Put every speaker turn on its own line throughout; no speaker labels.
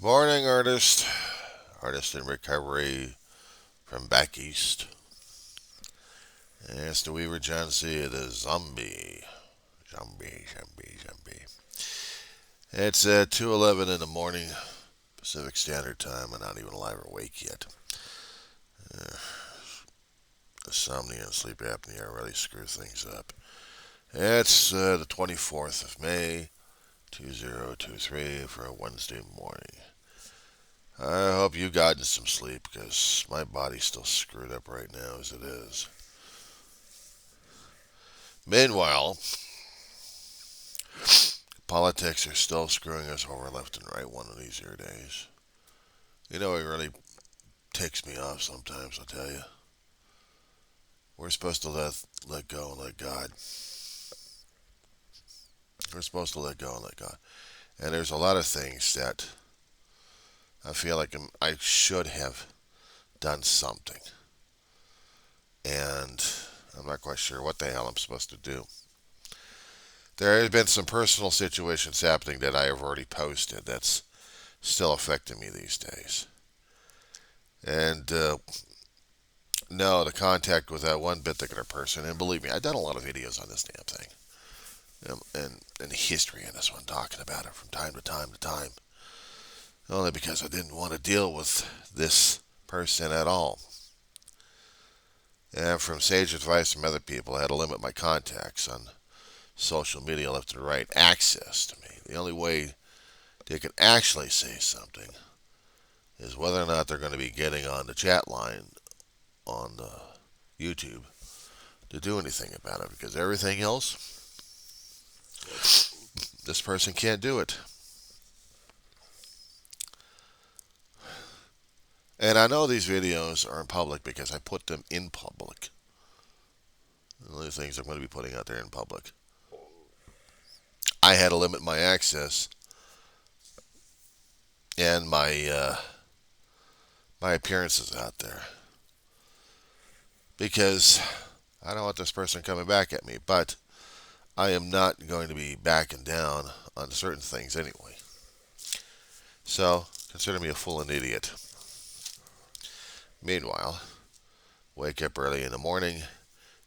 Morning, artist. Artist in recovery from back east. It's the Weaver John C. The zombie. Zombie. It's 2:11 in the morning, Pacific Standard Time. I'm not even alive or awake yet. Uh, Insomnia and sleep apnea really screw things up. It's the 24th of May, 2023 for a Wednesday morning. I hope you gotten some sleep because my body's still screwed up right now as it is. Meanwhile, politics are still screwing us over left and right one of these here days. You know, it really ticks me off sometimes, I'll tell you. We're supposed to let go and let God. We're supposed to let go and let God. And there's a lot of things that I feel like I should have done something. And I'm not quite sure what the hell I'm supposed to do. There have been some personal situations happening that I have already posted that's still affecting me these days. And no, the contact with that one particular person, and believe me, I've done a lot of videos on this damn thing, and history in this one, talking about it from time to time to time, only because I didn't want to deal with this person at all. And from sage advice from other people, I had to limit my contacts on social media left and right, access to me. The only way they can actually say something is whether or not they're going to be getting on the chat line on YouTube to do anything about it, because everything else, this person can't do it. And I know these videos are in public because I put them in public. The only things I'm going to be putting out there in public. I had to limit my access and my appearances out there because I don't want this person coming back at me. But I am not going to be backing down on certain things anyway. So consider me a fool and idiot. Meanwhile, wake up early in the morning,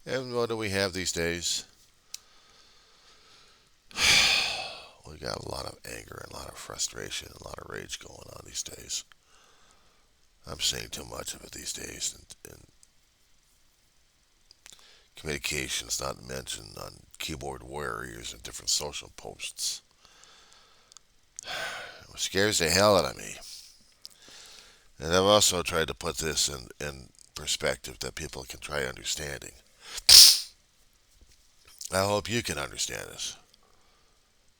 and what do we have these days? We got a lot of anger and a lot of frustration and a lot of rage going on these days. I'm seeing too much of it these days, and communications not mentioned on keyboard warriors and different social posts. It scares the hell out of me. And I've also tried to put this in perspective that people can try understanding. I hope you can understand this.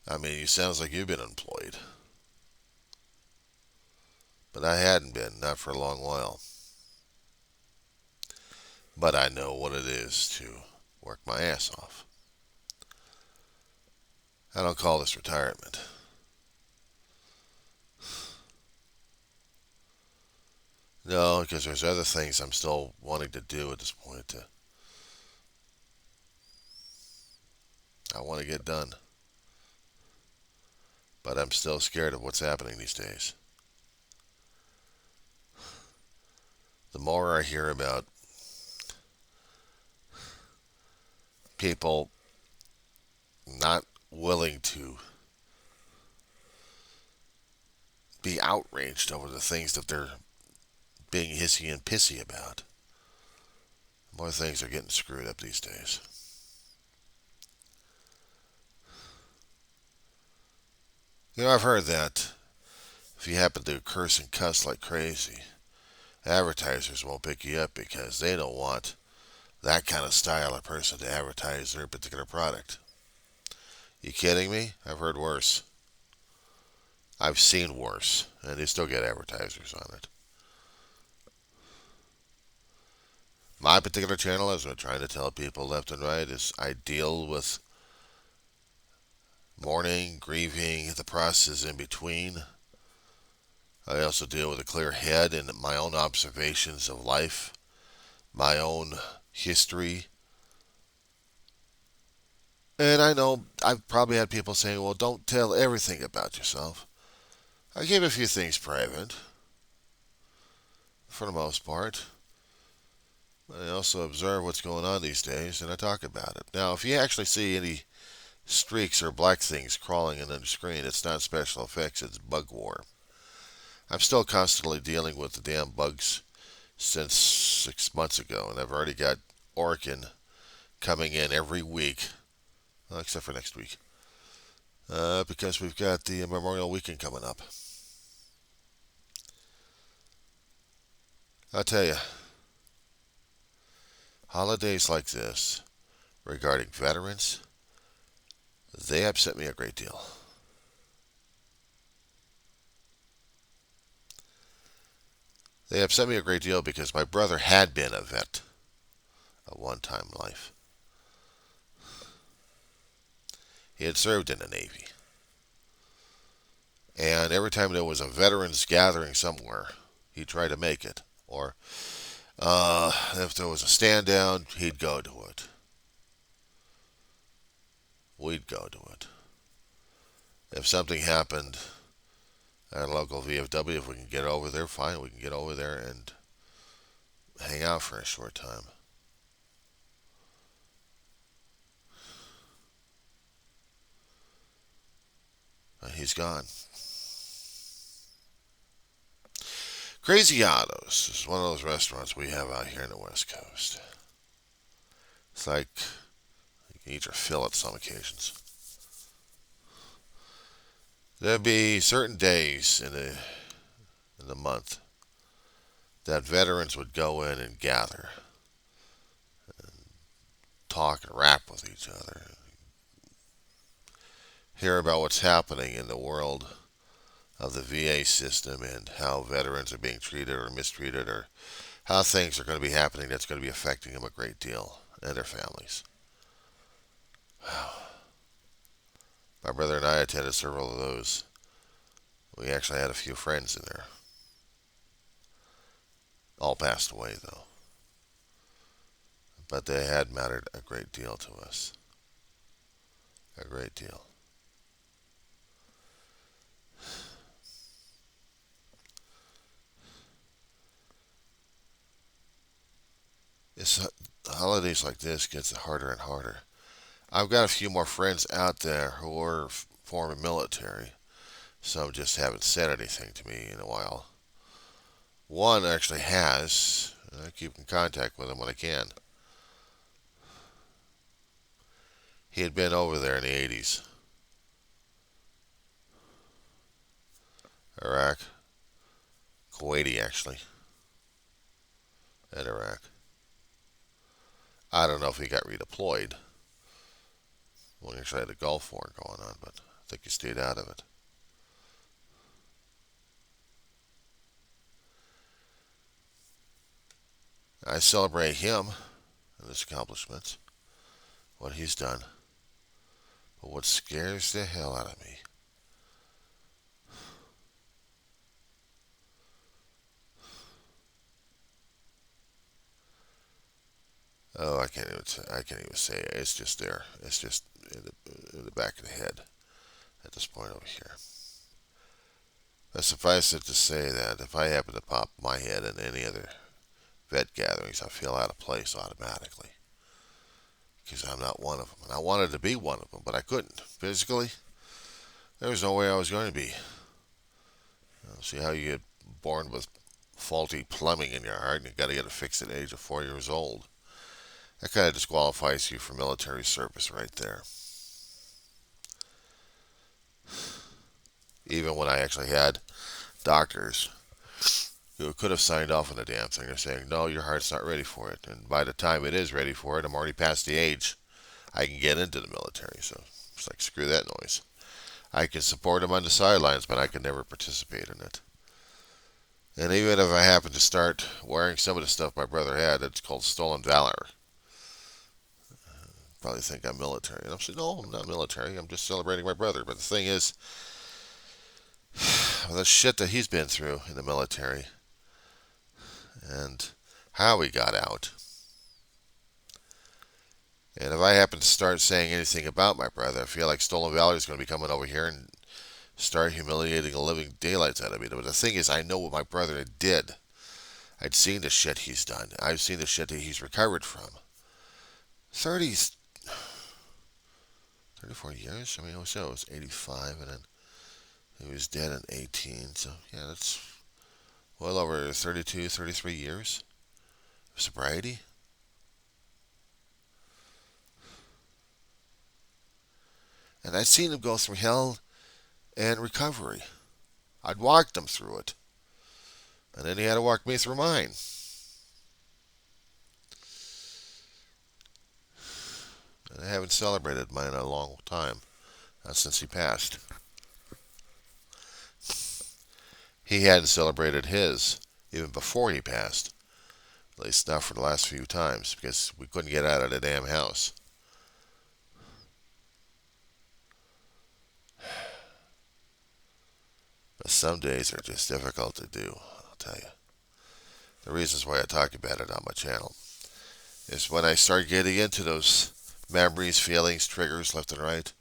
I mean, it sounds like you've been employed. But I hadn't been, not for a long while. But I know what it is to work my ass off. I don't call this retirement. No, because there's other things I'm still wanting to do at this point. I want to get done. But I'm still scared of what's happening these days. The more I hear about people not willing to be outraged over the things that they're being hissy and pissy about, the more things are getting screwed up these days. You know, I've heard that if you happen to curse and cuss like crazy, advertisers won't pick you up because they don't want that kind of style of person to advertise their particular product. You kidding me? I've heard worse. I've seen worse, and they still get advertisers on it. My particular channel, as I'm trying to tell people left and right, is I deal with mourning, grieving, the process in between. I also deal with a clear head and my own observations of life, my own history. And I know I've probably had people saying, well, don't tell everything about yourself. I keep a few things private, for the most part. I also observe what's going on these days, and I talk about it. Now, if you actually see any streaks or black things crawling in the screen, it's not special effects, it's bug war. I'm still constantly dealing with the damn bugs since 6 months ago, and I've already got Oregon coming in every week, except for next week, because we've got the Memorial Weekend coming up. I'll tell you, holidays like this, regarding veterans, they upset me a great deal. They upset me a great deal because my brother had been a vet at one time in life. He had served in the Navy. And every time there was a veterans gathering somewhere, he'd try to make it. Or if there was a stand down, he'd go to it. We'd go to it. If something happened at a local VFW, if we can get over there, fine, we can get over there and hang out for a short time. He's gone. Crazy Otto's is one of those restaurants we have out here in the West Coast. It's like you can eat your fill at some occasions. There'd be certain days in the month that veterans would go in and gather, and talk and rap with each other, hear about what's happening in the world of the VA system and how veterans are being treated or mistreated, or how things are going to be happening that's going to be affecting them a great deal and their families. My brother and I attended several of those. We actually had a few friends in there. All passed away, though. But they had mattered a great deal to us. A great deal. It's holidays like this gets harder and harder. I've got a few more friends out there who are former military. Some just haven't said anything to me in a while. One actually has. I keep in contact with him when I can. He had been over there in the 80s. Iraq. Kuwaiti, actually. And Iraq. I don't know if he got redeployed. We actually had a Gulf War going on, but I think he stayed out of it. I celebrate him and his accomplishments, what he's done. But what scares the hell out of me I can't even say it. It's just there. It's just in the back of the head at this point over here. But suffice it to say that if I happen to pop my head in any other vet gatherings, I feel out of place automatically. Because I'm not one of them. And I wanted to be one of them, but I couldn't. Physically, there was no way I was going to be. See how you get born with faulty plumbing in your heart and you got to get it fixed at the age of 4 years old. That kind of disqualifies you for military service right there. Even when I actually had doctors who could have signed off on the damn thing, they're saying, no, your heart's not ready for it. And by the time it is ready for it, I'm already past the age I can get into the military. So it's like, screw that noise. I can support them on the sidelines, but I can never participate in it. And even if I happen to start wearing some of the stuff my brother had, it's called stolen valor. Probably think I'm military. And I'm saying, no, I'm not military. I'm just celebrating my brother. But the thing is, the shit that he's been through in the military and how he got out. And if I happen to start saying anything about my brother, I feel like Stolen Valor is going to be coming over here and start humiliating the living daylights out of me. But the thing is, I know what my brother did. I'd seen the shit he's done. I've seen the shit that he's recovered from. 30, 34 years? I mean, it was 85, and then he was dead in 18. So, yeah, that's well over 32, 33 years of sobriety. And I'd seen him go through hell and recovery. I'd walked him through it. And then he had to walk me through mine. And I haven't celebrated mine in a long time, since he passed. He hadn't celebrated his even before he passed. At least not for the last few times, because we couldn't get out of the damn house. But some days are just difficult to do, I'll tell you. The reasons why I talk about it on my channel is when I start getting into those memories, feelings, triggers left and right.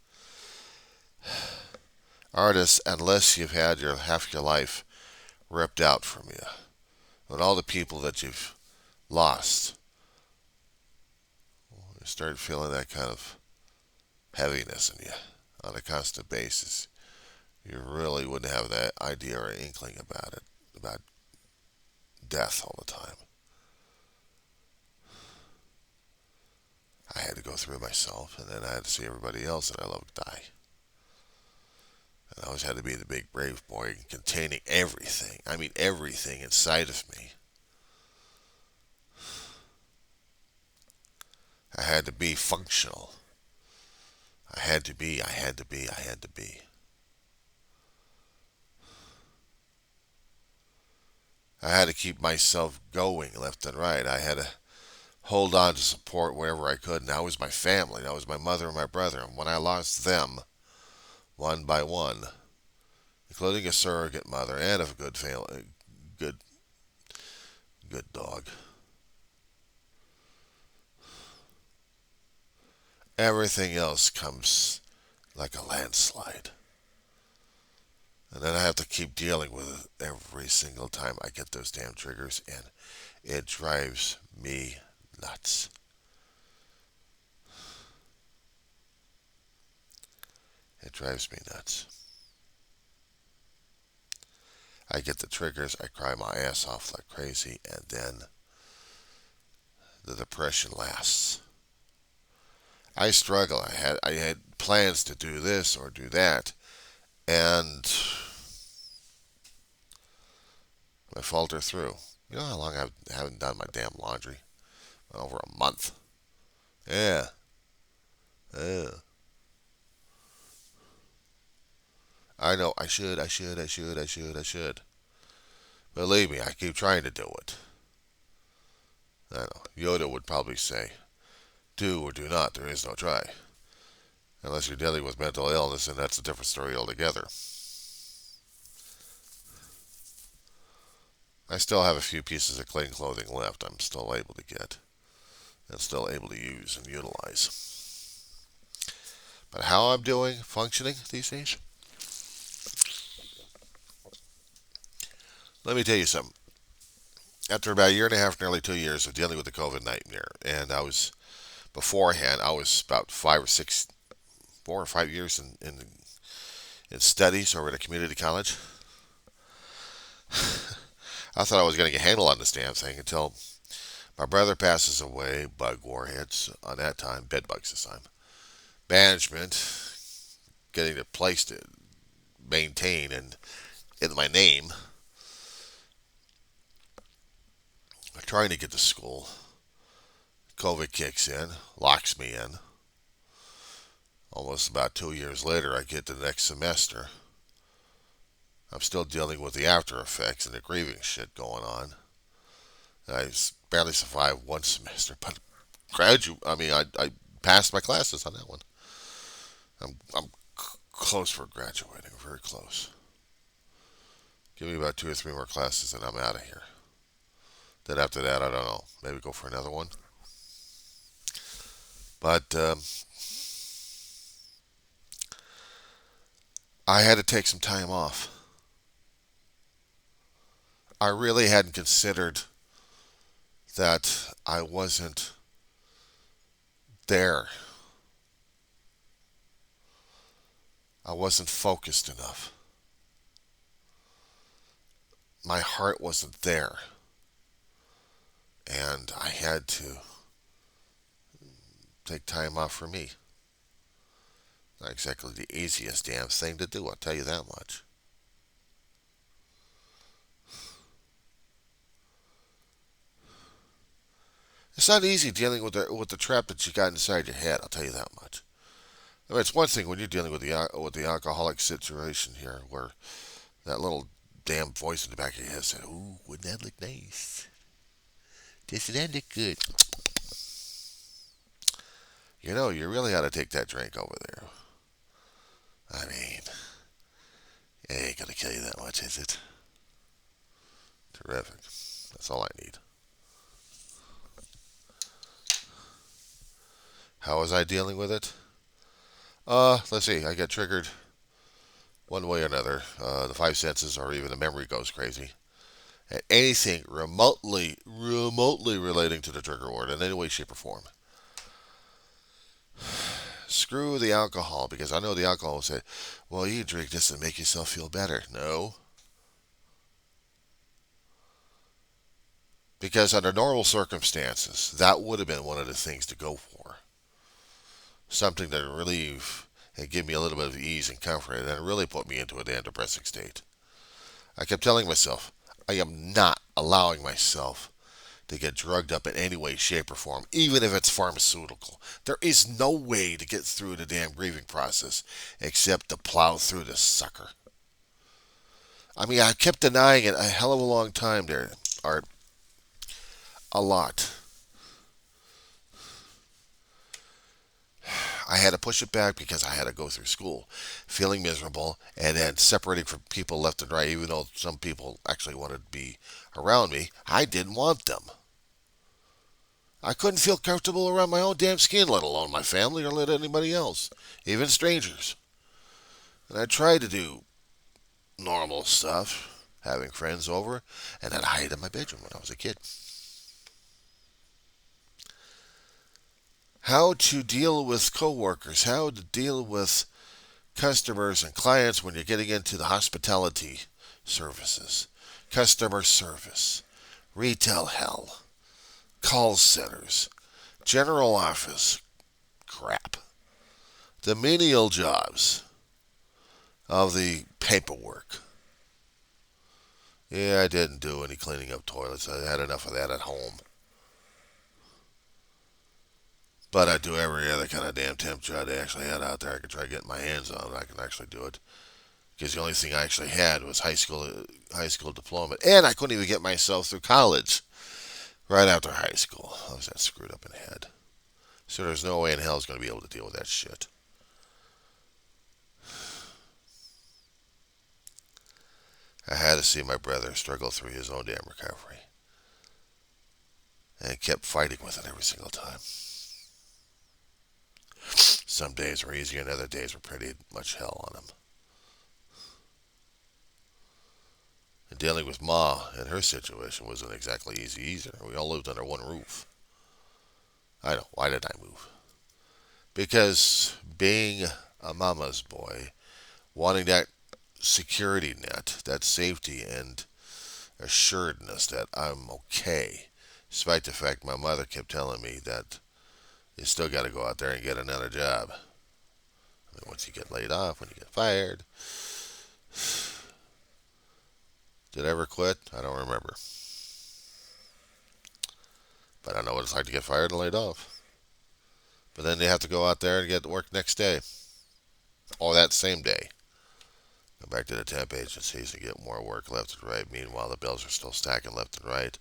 Artists, unless you've had your half your life ripped out from you, and all the people that you've lost, you start feeling that kind of heaviness in you on a constant basis. You really wouldn't have that idea or inkling about it, about death all the time. I had to go through it myself, and then I had to see everybody else that I loved die. And I always had to be the big brave boy containing everything. I mean, everything inside of me. I had to be functional. I had to be. I had to keep myself going left and right. I had to hold on to support wherever I could. And that was my family. That was my mother and my brother. And when I lost them, one by one, including a surrogate mother and a good family, good, good dog, everything else comes like a landslide. And then I have to keep dealing with it every single time I get those damn triggers, and it drives me nuts. It drives me nuts. I get the triggers, I cry my ass off like crazy, and then the depression lasts. I struggle. I had plans to do this or do that, and I falter through. You know how long I haven't done my damn laundry? Over a month. Yeah. Yeah. I know. I should. Believe me, I keep trying to do it. I know. Yoda would probably say, do or do not. There is no try. Unless you're dealing with mental illness, and that's a different story altogether. I still have a few pieces of clean clothing left I'm still able to get and still able to use and utilize. But how I'm doing, functioning these days? Let me tell you something. After about a year and a half, nearly 2 years of dealing with the COVID nightmare, and beforehand, I was about 4 or 5 years in studies over at a community college. I thought I was going to get a handle on this damn thing until my brother passes away, bug warheads on that time, bed bugs this time. Management, getting a place to maintain and in my name, trying to get to school. COVID kicks in, locks me in. Almost about 2 years later, I get the next semester. I'm still dealing with the after effects and the grieving shit going on. I barely survived one semester, but I passed my classes on that one. I'm close for graduating, very close. Give me about 2 or 3 more classes and I'm out of here. Then after that, I don't know. Maybe go for another one. But I had to take some time off. I really hadn't considered that I wasn't there. I wasn't focused enough. My heart wasn't there. And I had to take time off for me. Not exactly the easiest damn thing to do, I'll tell you that much. It's not easy dealing with the trap that you got inside your head, I'll tell you that much. I mean, it's one thing when you're dealing with the alcoholic situation here, where that little damn voice in the back of your head said, "Ooh, wouldn't that look nice? Doesn't that look good?" You really ought to take that drink over there. I mean, it ain't gonna kill you that much, is it? Terrific. That's all I need. How was I dealing with it? Let's see. I get triggered one way or another. The five senses, or even the memory, goes crazy. And anything remotely relating to the trigger word in any way, shape, or form. Screw the alcohol, because I know the alcohol will say, "Well, you drink this to make yourself feel better." No, because under normal circumstances, that would have been one of the things to go for. Something to relieve and give me a little bit of ease and comfort, and it really put me into a damn depressing state. I kept telling myself, I am not allowing myself to get drugged up in any way, shape, or form, even if it's pharmaceutical. There is no way to get through the damn grieving process except to plow through this sucker. I mean, I kept denying it a hell of a long time there, Art. A lot. I had to push it back because I had to go through school, feeling miserable, and then separating from people left and right, even though some people actually wanted to be around me. I didn't want them. I couldn't feel comfortable around my own damn skin, let alone my family or let anybody else, even strangers. And I tried to do normal stuff, having friends over, and then hide in my bedroom when I was a kid. How to deal with coworkers, how to deal with customers and clients when you're getting into the hospitality services, customer service, retail hell, call centers, general office crap, the menial jobs of the paperwork. Yeah, I didn't do any cleaning up toilets. I had enough of that at home. But I do every other kind of damn temp job they actually had out there. I could try getting my hands on. I can actually do it because the only thing I actually had was high school diploma, and I couldn't even get myself through college right after high school. I was that screwed up in the head. So there's no way in hell I was going to be able to deal with that shit. I had to see my brother struggle through his own damn recovery, and kept fighting with it every single time. Some days were easier, and other days were pretty much hell on him. And dealing with Ma and her situation wasn't exactly easy either. We all lived under one roof. I know. Why did I move? Because being a mama's boy, wanting that security net, that safety and assuredness that I'm okay, despite the fact my mother kept telling me that you still got to go out there and get another job. I mean, once you get laid off, when you get fired. Did I ever quit? I don't remember. But I know what it's like to get fired and laid off. But then you have to go out there and get to work next day. Or that same day. Go back to the temp agencies and get more work left and right. Meanwhile, the bills are still stacking left and right.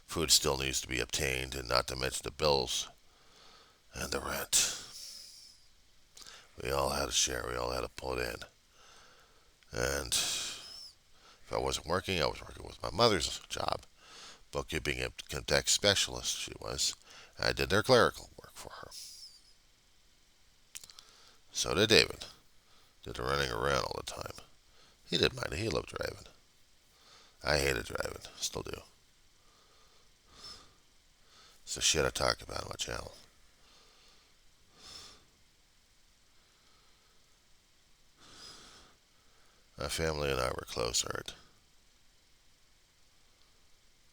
Food still needs to be obtained, and not to mention the bills and the rent. We all had to share. We all had to put in. And if I wasn't working, I was working with my mother's job. Bookkeeping and income tax specialist, she was. I did their clerical work for her. So did David. Did the running around all the time. He didn't mind it. He loved driving. I hated driving. Still do. It's the shit I talk about on my channel. My family and I were close, Art.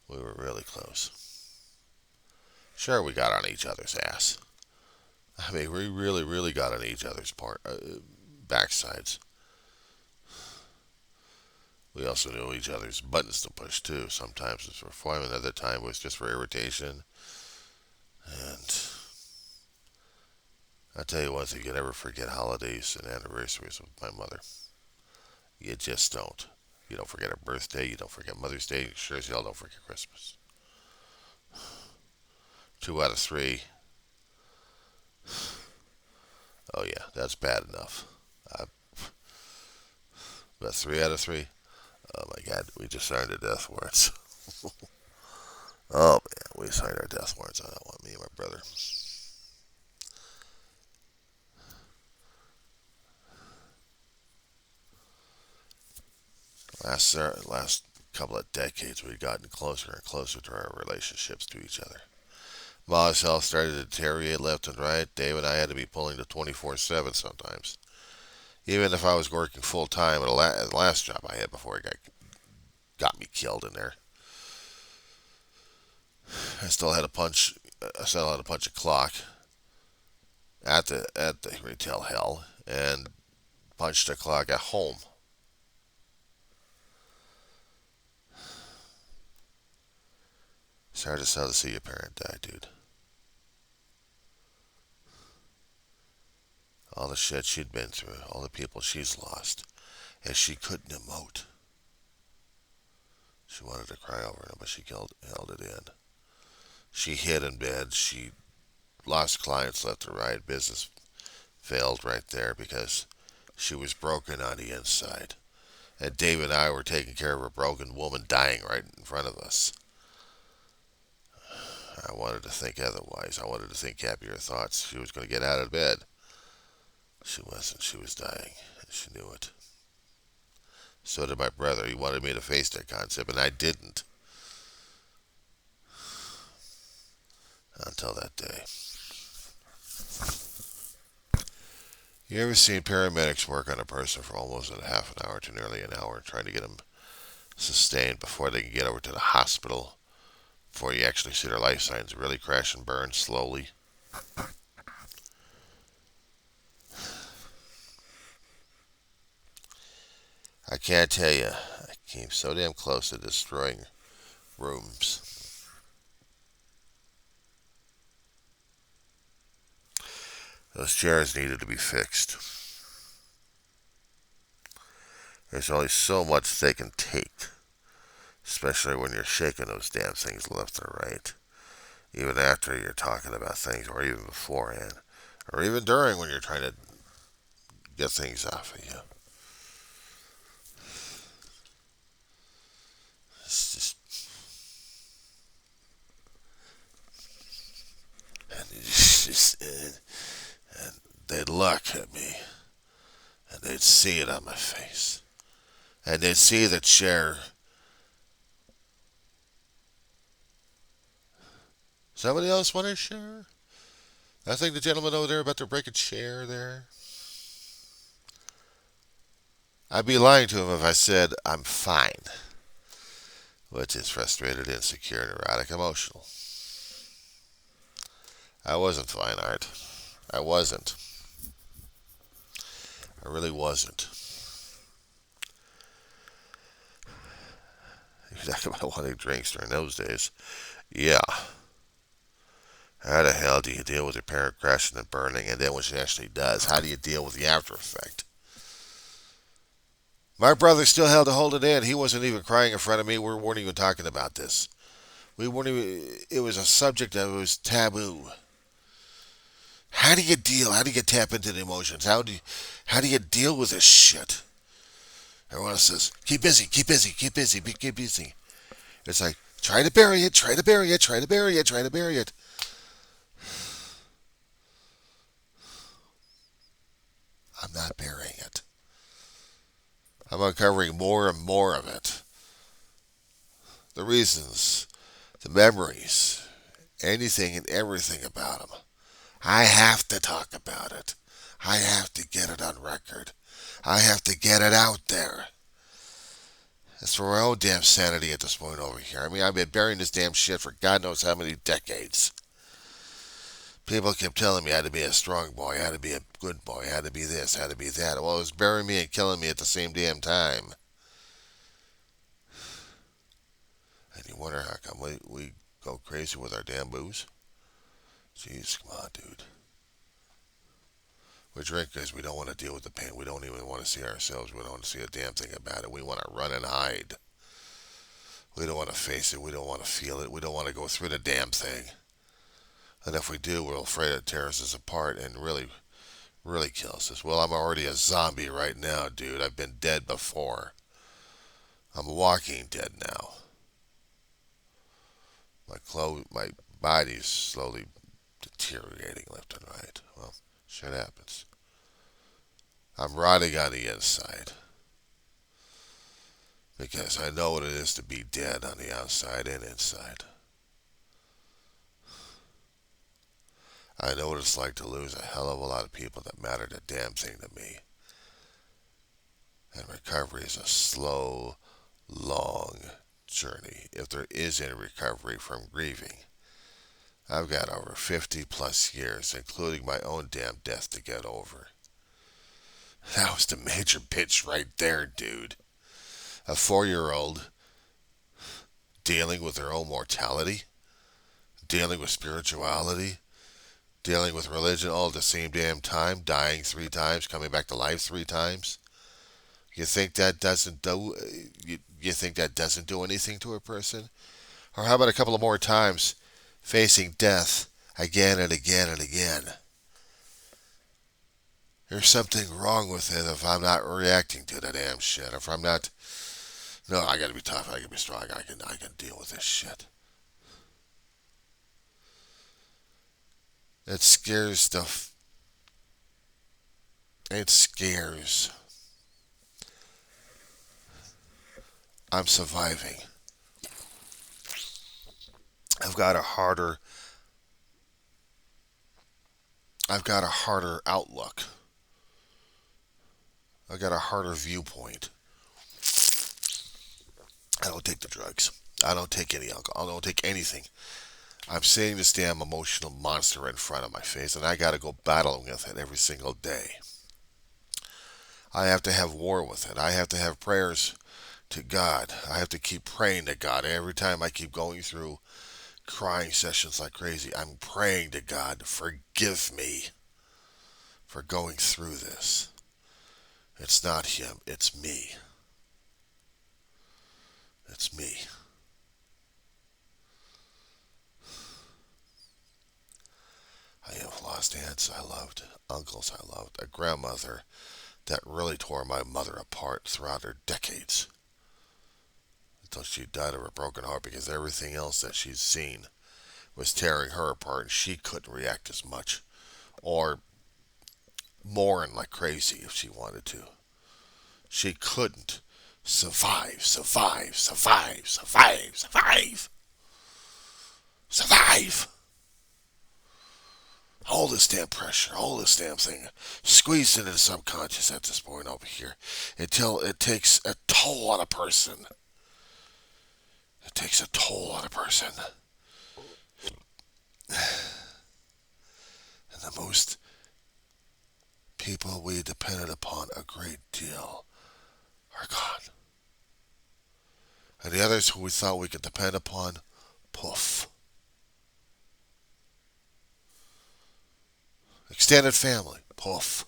We were really close. Sure, we got on each other's ass. I mean, we really, really got on each other's backsides. We also knew each other's buttons to push, too. Sometimes it was for fun, another time it was just for irritation. And I'll tell you one thing, you never forget holidays and anniversaries with my mother. You just don't. You don't forget her birthday, you don't forget Mother's Day, you sure as hell don't forget Christmas. 2 out of 3. Oh yeah, that's bad enough. Uh, but 3 out of 3? Oh my God, we just signed our death warrants. Oh man, we signed our death warrants on that one, me and my brother. Last couple of decades, we've gotten closer and closer to our relationships to each other. Ma's health started to deteriorate left and right. Dave and I had to be pulling to 24/7 sometimes. Even if I was working full time at the last job I had before it got me killed in there, I still had to punch. I still had to punch a clock at the retail hell and punched a clock at home. It's hard to sell to see your parent die, dude. All the shit she'd been through, all the people she's lost, and she couldn't emote. She wanted to cry over it, but she held it in. She hid in bed. She lost clients left and right. Business failed right there because she was broken on the inside. And Dave and I were taking care of a broken woman dying right in front of us. I wanted to think otherwise. I wanted to think happier thoughts. She was going to get out of bed. She wasn't. She was dying. And she knew it. So did my brother. He wanted me to face that concept, and I didn't. Until that day. You ever seen paramedics work on a person for almost a half an hour to nearly an hour trying to get them sustained before they can get over to the hospital, before you actually see their life signs really crash and burn slowly? I can't tell you. I came so damn close to destroying rooms. Those chairs needed to be fixed. There's only so much they can take, especially when you're shaking those damn things left and right. Even after you're talking about things, or even beforehand, or even during when you're trying to get things off of you. It's just, and they'd look at me, and they'd see it on my face, and they'd see the chair. Somebody else want to share? I think the gentleman over there about to break a chair there. I'd be lying to him if I said I'm fine, which is frustrated, insecure, neurotic, emotional. I wasn't fine, Art. I wasn't. I really wasn't. You talk about wanting drinks during those days. Yeah. How the hell do you deal with your parent crashing and burning, and then when she actually does, how do you deal with the after effect? My brother still had to hold it in. He wasn't even crying in front of me. We weren't even talking about this. We weren't even. It was a subject that was taboo. How do you deal? How do you tap into the emotions? How do you deal with this shit? Everyone says, keep busy, keep busy, keep busy, keep busy. It's like, try to bury it, try to bury it, try to bury it, try to bury it. I'm not burying it. I'm uncovering more and more of it. The reasons, the memories, anything and everything about them. I have to talk about it. I have to get it on record. I have to get it out there. It's for my own damn sanity at this point over here. I mean, I've been burying this damn shit for God knows how many decades. People kept telling me I had to be a strong boy, I had to be a good boy, I had to be this, I had to be that. Well, it was burying me and killing me at the same damn time. And you wonder how come we go crazy with our damn booze? Jeez, come on, dude. We drink because we don't want to deal with the pain. We don't even want to see ourselves. We don't want to see a damn thing about it. We want to run and hide. We don't want to face it. We don't want to feel it. We don't want to go through the damn thing. And if we do, we're afraid it tears us apart and really kills us. Well, I'm already a zombie right now, dude. I've been dead before. I'm walking dead now. My body's slowly deteriorating left and right. Well, shit happens. I'm rotting on the inside because I know what it is to be dead on the outside and inside. I know what it's like to lose a hell of a lot of people that mattered a damn thing to me. And recovery is a slow, long journey, if there is any recovery from grieving. I've got over 50 plus years, including my own damn death, to get over. That was the major bitch right there, dude. A 4-year-old dealing with her own mortality, dealing with spirituality, dealing with religion all at the same damn time, dying 3 times, coming back to life 3 times. You think that doesn't do? You think that doesn't do anything to a person? Or how about a couple of more times, facing death again and again and again? There's something wrong with it if I'm not reacting to the damn shit. If I'm not, no, I gotta be tough. I gotta be strong. I can deal with this shit. It scares the. It scares. I'm surviving. I've got a harder. I've got a harder outlook. I've got a harder viewpoint. I don't take the drugs. I don't take any alcohol. I don't take anything. I'm seeing this damn emotional monster in front of my face, and I gotta go battling with it every single day. I have to have war with it. I have to have prayers to God. I have to keep praying to God. Every time I keep going through crying sessions like crazy, I'm praying to God, forgive me for going through this. It's not him, it's me. It's me. I have lost aunts I loved, uncles I loved, a grandmother that really tore my mother apart throughout her decades. Until she died of a broken heart because everything else that she'd seen was tearing her apart and she couldn't react as much or mourn like crazy if she wanted to. She couldn't survive. All this damn pressure, all this damn thing, squeezed into the subconscious at this point over here until it takes a toll on a person. It takes a toll on a person. And the most people we depended upon a great deal are gone. And the others who we thought we could depend upon, poof. Extended family, poof.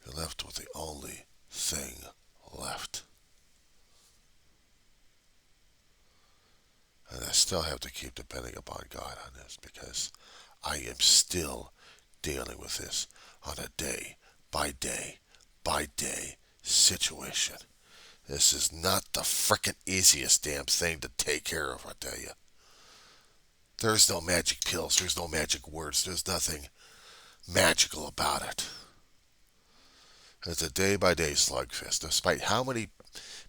You're left with the only thing left. And I still have to keep depending upon God on this because I am still dealing with this on a day by day situation. This is not the frickin' easiest damn thing to take care of, I tell you. There's no magic pills, there's no magic words, there's nothing magical about it. It's a day by day slugfest, despite how many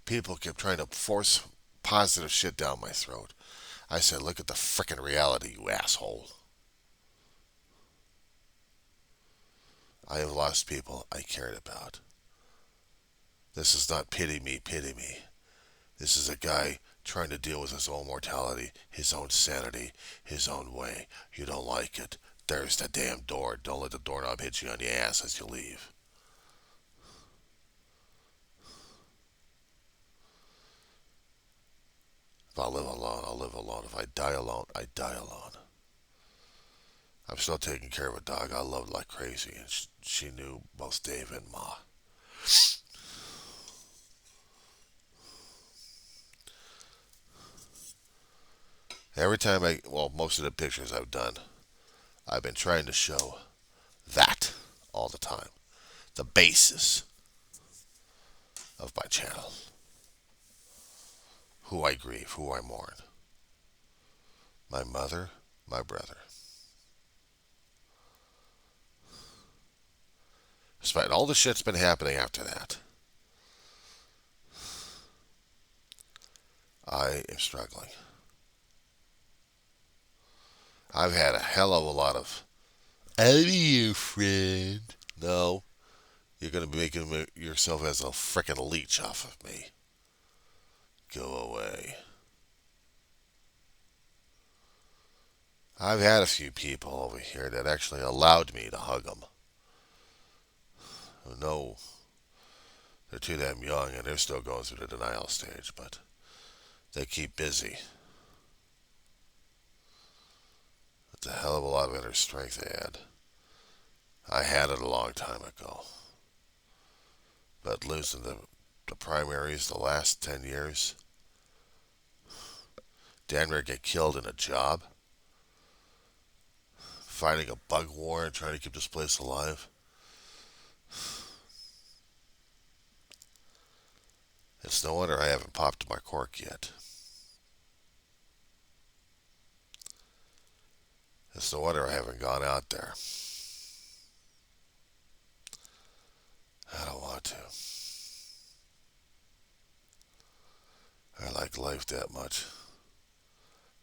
people kept trying to force positive shit down my throat. I said, look at the frickin' reality, you asshole. I have lost people I cared about. This is not pity me, pity me. This is a guy trying to deal with his own mortality, his own sanity, his own way. You don't like it. There's the damn door. Don't let the doorknob hit you on the ass as you leave. If I live alone, I'll live alone. If I die alone, I die alone. I'm still taking care of a dog I loved like crazy, and she knew both Dave and Ma. Every time most of the pictures I've done, I've been trying to show that all the time. The basis of my channel. Who I grieve, who I mourn. My mother, my brother. Despite all the shit's been happening after that, I am struggling. I've had a hell of a lot of, out of you, friend. No, you're going to be making yourself as a frickin' leech off of me. Go away. I've had a few people over here that actually allowed me to hug them. Who know they're too damn young and they're still going through the denial stage, but they keep busy. It's a hell of a lot of inner strength they had. I had it a long time ago. But losing the primaries the last 10 years, damn near get killed in a job, fighting a bug war and trying to keep this place alive. It's no wonder I haven't popped my cork yet. It's no wonder I haven't gone out there. I don't want to. I like life that much.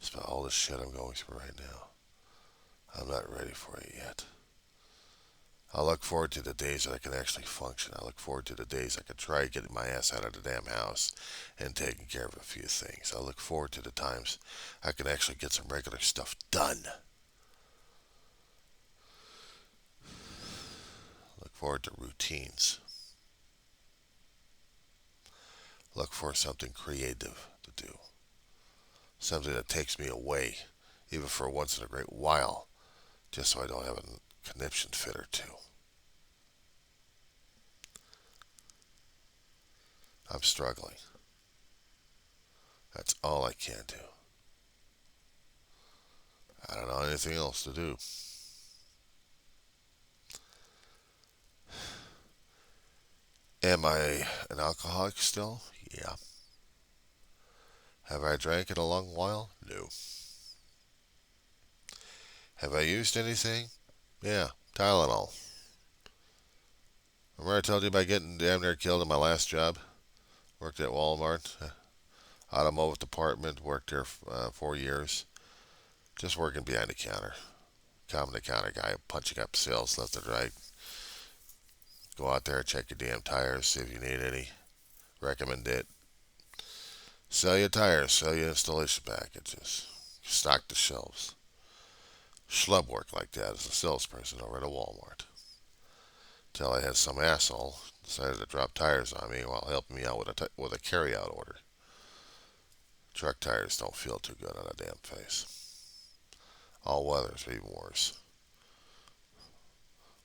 Despite all this shit I'm going through right now. I'm not ready for it yet. I look forward to the days that I can actually function. I look forward to the days I can try getting my ass out of the damn house and taking care of a few things. I look forward to the times I can actually get some regular stuff done. Look forward to routines. Look for something creative to do. Something that takes me away, even for once in a great while, just so I don't have a conniption fit or two. I'm struggling. That's all I can do. I don't know anything else to do. Am I an alcoholic still? Yeah. Have I drank in a long while? No. Have I used anything? Yeah, Tylenol. Remember I told you about getting damn near killed in my last job? Worked at Walmart, automotive department, worked there 4 years. Just working behind the counter. Common the counter guy, punching up sales left and right. Go out there, check your damn tires, see if you need any. Recommend it. Sell your tires, sell your installation packages. Stock the shelves. Schlub work like that as a salesperson over at a Walmart. Till I had some asshole decided to drop tires on me while helping me out with a carry-out order. Truck tires don't feel too good on a damn face. All weathers are even worse.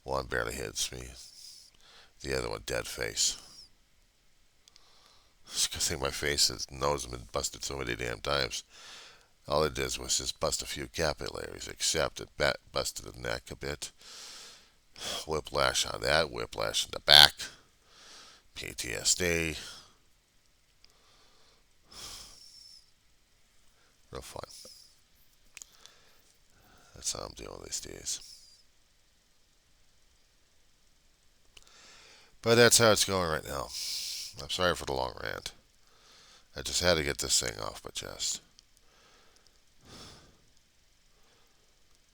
One barely hits me, the other one dead face. It's a good thing my nose has been busted so many damn times. All it did was just bust a few capillaries, except it busted the neck a bit. Whiplash on that, whiplash in the back, PTSD. Real fun. That's how I'm dealing these days. But that's how it's going right now. I'm sorry for the long rant. I just had to get this thing off my chest.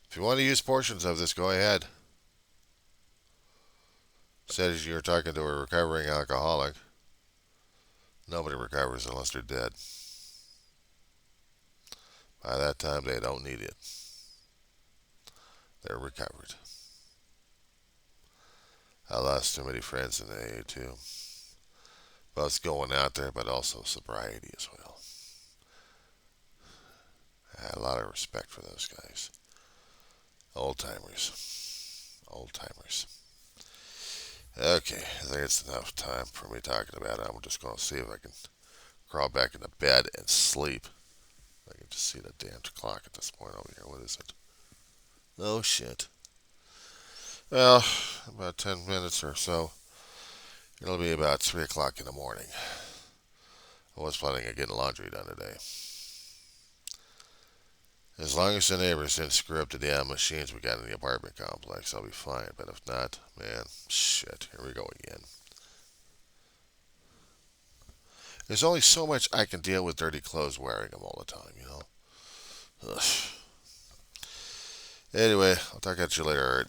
If you want to use portions of this, go ahead. Says you're talking to a recovering alcoholic. Nobody recovers unless they're dead. By that time, they don't need it. They're recovered. I lost too many friends in the AA too. Both going out there, but also sobriety as well. I had a lot of respect for those guys. Old timers. Old timers. Okay, I think it's enough time for me talking about it. I'm just going to see if I can crawl back into bed and sleep. I can just see the damn clock at this point over here. What is it? Oh, shit. Well, about 10 minutes or so. It'll be about 3 o'clock in the morning. I was planning on getting laundry done today. As long as the neighbors didn't screw up the damn machines we got in the apartment complex, I'll be fine. But if not, man, shit, here we go again. There's only so much I can deal with dirty clothes wearing them all the time, you know? Ugh. Anyway, I'll talk at you later, Art.